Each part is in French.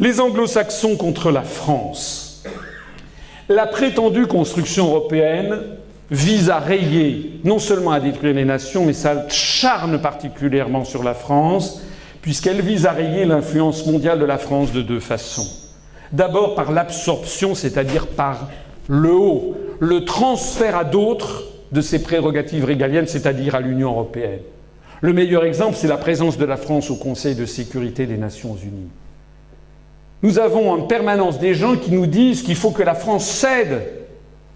Les anglo-saxons contre la France. La prétendue construction européenne vise à rayer, non seulement à détruire les nations, mais ça charne particulièrement sur la France, puisqu'elle vise à rayer l'influence mondiale de la France de deux façons. D'abord par l'absorption, c'est-à-dire par le haut, le transfert à d'autres de ses prérogatives régaliennes, c'est-à-dire à l'Union européenne. Le meilleur exemple, c'est la présence de la France au Conseil de sécurité des Nations Unies. Nous avons en permanence des gens qui nous disent qu'il faut que la France cède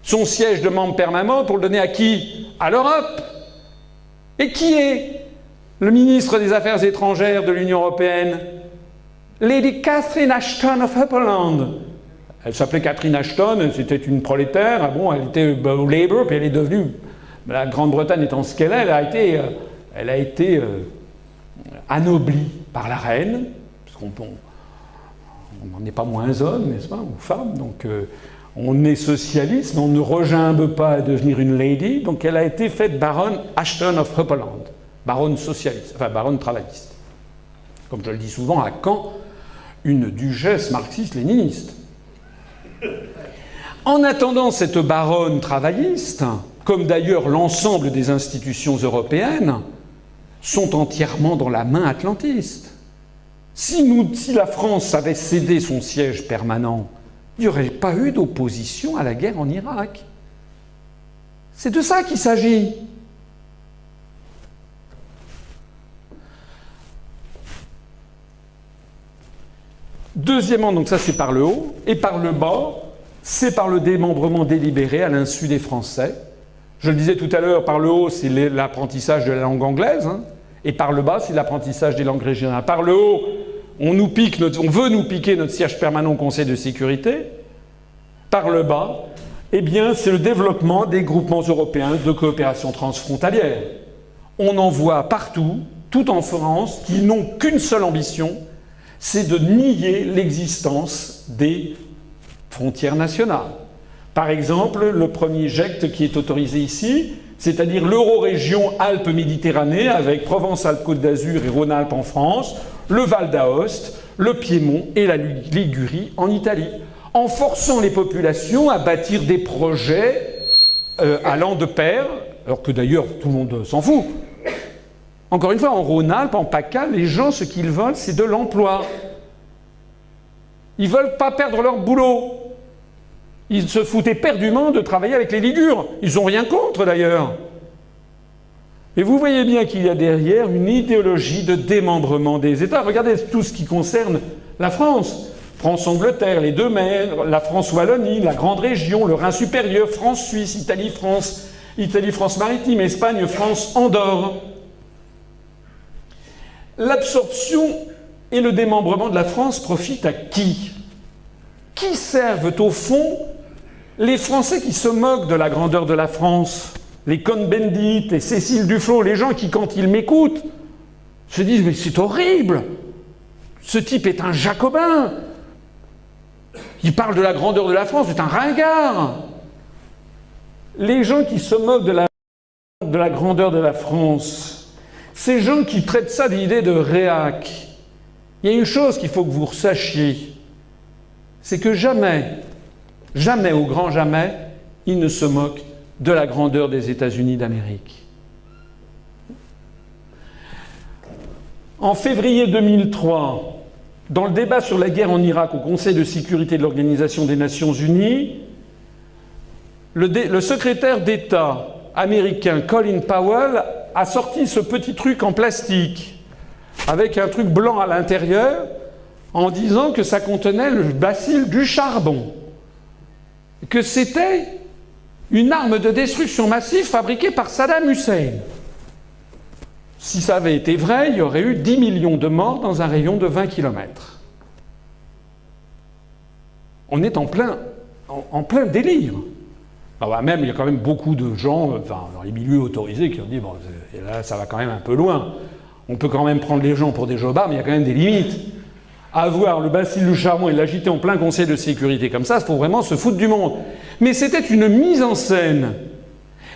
son siège de membre permanent pour le donner à qui? À l'Europe. Et qui est le ministre des Affaires étrangères de l'Union européenne? Lady Catherine Ashton of Upperland. Elle s'appelait Catherine Ashton, c'était une prolétaire, ah bon, elle était au Labour, puis elle est devenue, la Grande-Bretagne étant ce qu'elle est, elle a été anoblie par la reine, parce qu'on n'en est pas moins homme, n'est-ce pas, ou femme, donc on est socialiste, mais on ne regimbe pas à devenir une lady, donc elle a été faite baronne Ashton of Upperland, baronne socialiste, enfin baronne travailliste. Comme je le dis souvent, à Caen, une duchesse marxiste-léniniste. En attendant cette baronne travailliste, comme d'ailleurs l'ensemble des institutions européennes, sont entièrement dans la main atlantiste. Si la France avait cédé son siège permanent, il n'y aurait pas eu d'opposition à la guerre en Irak. C'est de ça qu'il s'agit. Deuxièmement, donc ça c'est par le haut, et par le bas, c'est par le démembrement délibéré à l'insu des Français. Je le disais tout à l'heure, par le haut, c'est l'apprentissage de la langue anglaise, hein, et par le bas, c'est l'apprentissage des langues régionales. Par le haut, on veut nous piquer notre siège permanent au Conseil de sécurité. Par le bas, eh bien, c'est le développement des groupements européens de coopération transfrontalière. On en voit partout, tout en France, qui n'ont qu'une seule ambition, c'est de nier l'existence des frontières nationales. Par exemple, le premier GECT qui est autorisé ici, c'est-à-dire l'Eurorégion Alpes-Méditerranée avec Provence-Alpes-Côte d'Azur et Rhône-Alpes en France, le Val d'Aoste, le Piémont et la Ligurie en Italie, en forçant les populations à bâtir des projets allant de pair, alors que d'ailleurs tout le monde s'en fout. Encore une fois, en Rhône-Alpes, en PACA, les gens, ce qu'ils veulent, c'est de l'emploi. Ils ne veulent pas perdre leur boulot. Ils se foutent éperdument de travailler avec les Ligures. Ils n'ont rien contre, d'ailleurs. Et vous voyez bien qu'il y a derrière une idéologie de démembrement des États. Regardez tout ce qui concerne la France. France-Angleterre, les deux mers, la France-Wallonie, la grande région, le Rhin supérieur, France-Suisse, Italie-France, Italie-France-Maritime, Espagne-France-Andorre. L'absorption et le démembrement de la France profitent à qui? Qui servent au fond les Français qui se moquent de la grandeur de la France? Les Cohn-Bendit, les Cécile Duflot, les gens qui, quand ils m'écoutent, se disent « mais c'est horrible, ce type est un jacobin, il parle de la grandeur de la France, c'est un ringard ». Les gens qui se moquent de la grandeur de la France, ces gens qui traitent ça d'idée de réac, il y a une chose qu'il faut que vous sachiez, c'est que jamais, jamais au grand jamais, ils ne se moquent de la grandeur des États-Unis d'Amérique. En février 2003, dans le débat sur la guerre en Irak au Conseil de sécurité de l'Organisation des Nations Unies, le secrétaire d'État américain Colin Powell a sorti ce petit truc en plastique avec un truc blanc à l'intérieur en disant que ça contenait le bacille du charbon, que c'était une arme de destruction massive fabriquée par Saddam Hussein. Si ça avait été vrai, il y aurait eu 10 millions de morts dans un rayon de 20 km. On est en plein délire. Alors même, il y a quand même beaucoup de gens, dans les milieux autorisés, qui ont dit « bon, là, ça va quand même un peu loin. On peut quand même prendre les gens pour des jobards, mais il y a quand même des limites. Avoir le bacille du charbon et l'agiter en plein Conseil de sécurité comme ça, il faut vraiment se foutre du monde. » Mais c'était une mise en scène.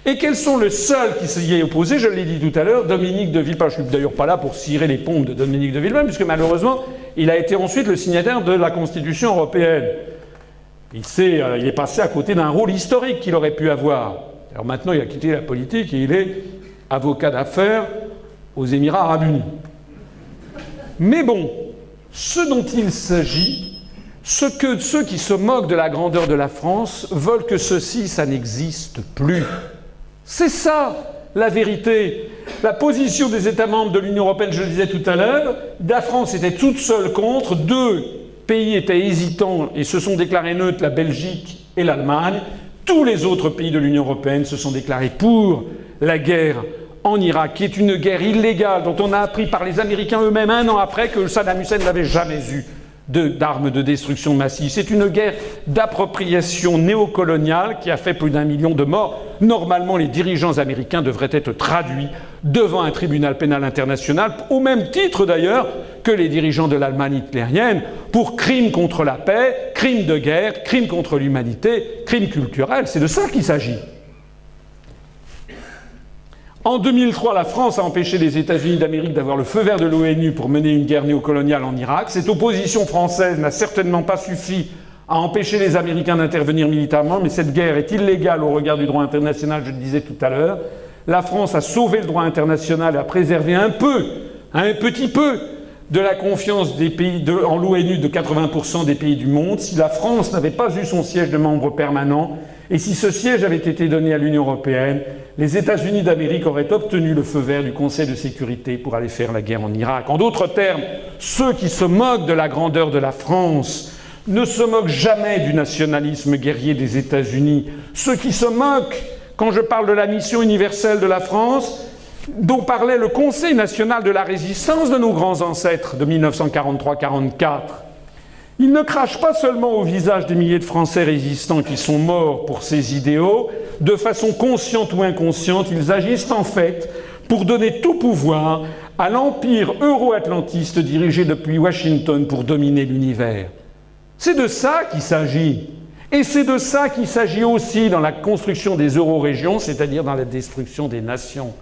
Et quels sont les seuls qui s'y est opposé? Je l'ai dit tout à l'heure, Dominique de Villepin. Je ne suis d'ailleurs pas là pour cirer les pompes de Dominique de Villepin, puisque malheureusement, il a été ensuite le signataire de la Constitution européenne. Il est passé à côté d'un rôle historique qu'il aurait pu avoir. Alors maintenant, il a quitté la politique et il est avocat d'affaires aux Émirats arabes unis. Mais bon, ce dont il s'agit, ce que ceux qui se moquent de la grandeur de la France veulent que ceci, ça n'existe plus. C'est ça, la vérité. La position des États membres de l'Union européenne, je le disais tout à l'heure, la France était toute seule contre, 2 pays étaient hésitants et se sont déclarés neutres, la Belgique et l'Allemagne. Tous les autres pays de l'Union européenne se sont déclarés pour la guerre en Irak, qui est une guerre illégale dont on a appris par les Américains eux-mêmes 1 an après que Saddam Hussein n'avait jamais eu d'armes de destruction massive. C'est une guerre d'appropriation néocoloniale qui a fait plus d'1 million de morts. Normalement, les dirigeants américains devraient être traduits devant un tribunal pénal international, au même titre d'ailleurs que les dirigeants de l'Allemagne hitlérienne, pour crimes contre la paix, crimes de guerre, crimes contre l'humanité, crimes culturels. C'est de ça qu'il s'agit. En 2003, la France a empêché les États-Unis d'Amérique d'avoir le feu vert de l'ONU pour mener une guerre néocoloniale en Irak. Cette opposition française n'a certainement pas suffi à empêcher les Américains d'intervenir militairement, mais cette guerre est illégale au regard du droit international, je le disais tout à l'heure. La France a sauvé le droit international et a préservé un petit peu, de la confiance des pays en l'ONU de 80% des pays du monde. Si la France n'avait pas eu son siège de membre permanent, et si ce siège avait été donné à l'Union européenne, les États-Unis d'Amérique auraient obtenu le feu vert du Conseil de sécurité pour aller faire la guerre en Irak. En d'autres termes, ceux qui se moquent de la grandeur de la France ne se moquent jamais du nationalisme guerrier des États-Unis. Ceux qui se moquent, quand je parle de la mission universelle de la France, dont parlait le Conseil national de la résistance de nos grands ancêtres de 1943-44, ils ne crachent pas seulement au visage des milliers de Français résistants qui sont morts pour ces idéaux, de façon consciente ou inconsciente, ils agissent en fait pour donner tout pouvoir à l'empire euro-atlantiste dirigé depuis Washington pour dominer l'univers. C'est de ça qu'il s'agit. Et c'est de ça qu'il s'agit aussi dans la construction des euro-régions, c'est-à-dire dans la destruction des nations.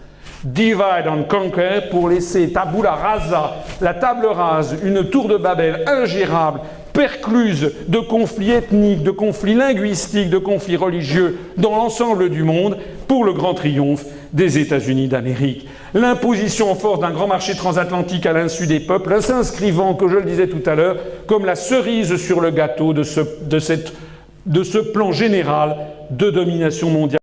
Divide and conquer pour laisser tabula rasa, la table rase, une tour de Babel ingérable, percluse de conflits ethniques, de conflits linguistiques, de conflits religieux dans l'ensemble du monde pour le grand triomphe des États-Unis d'Amérique. L'imposition en force d'un grand marché transatlantique à l'insu des peuples, s'inscrivant, que je le disais tout à l'heure, comme la cerise sur le gâteau de ce plan général de domination mondiale.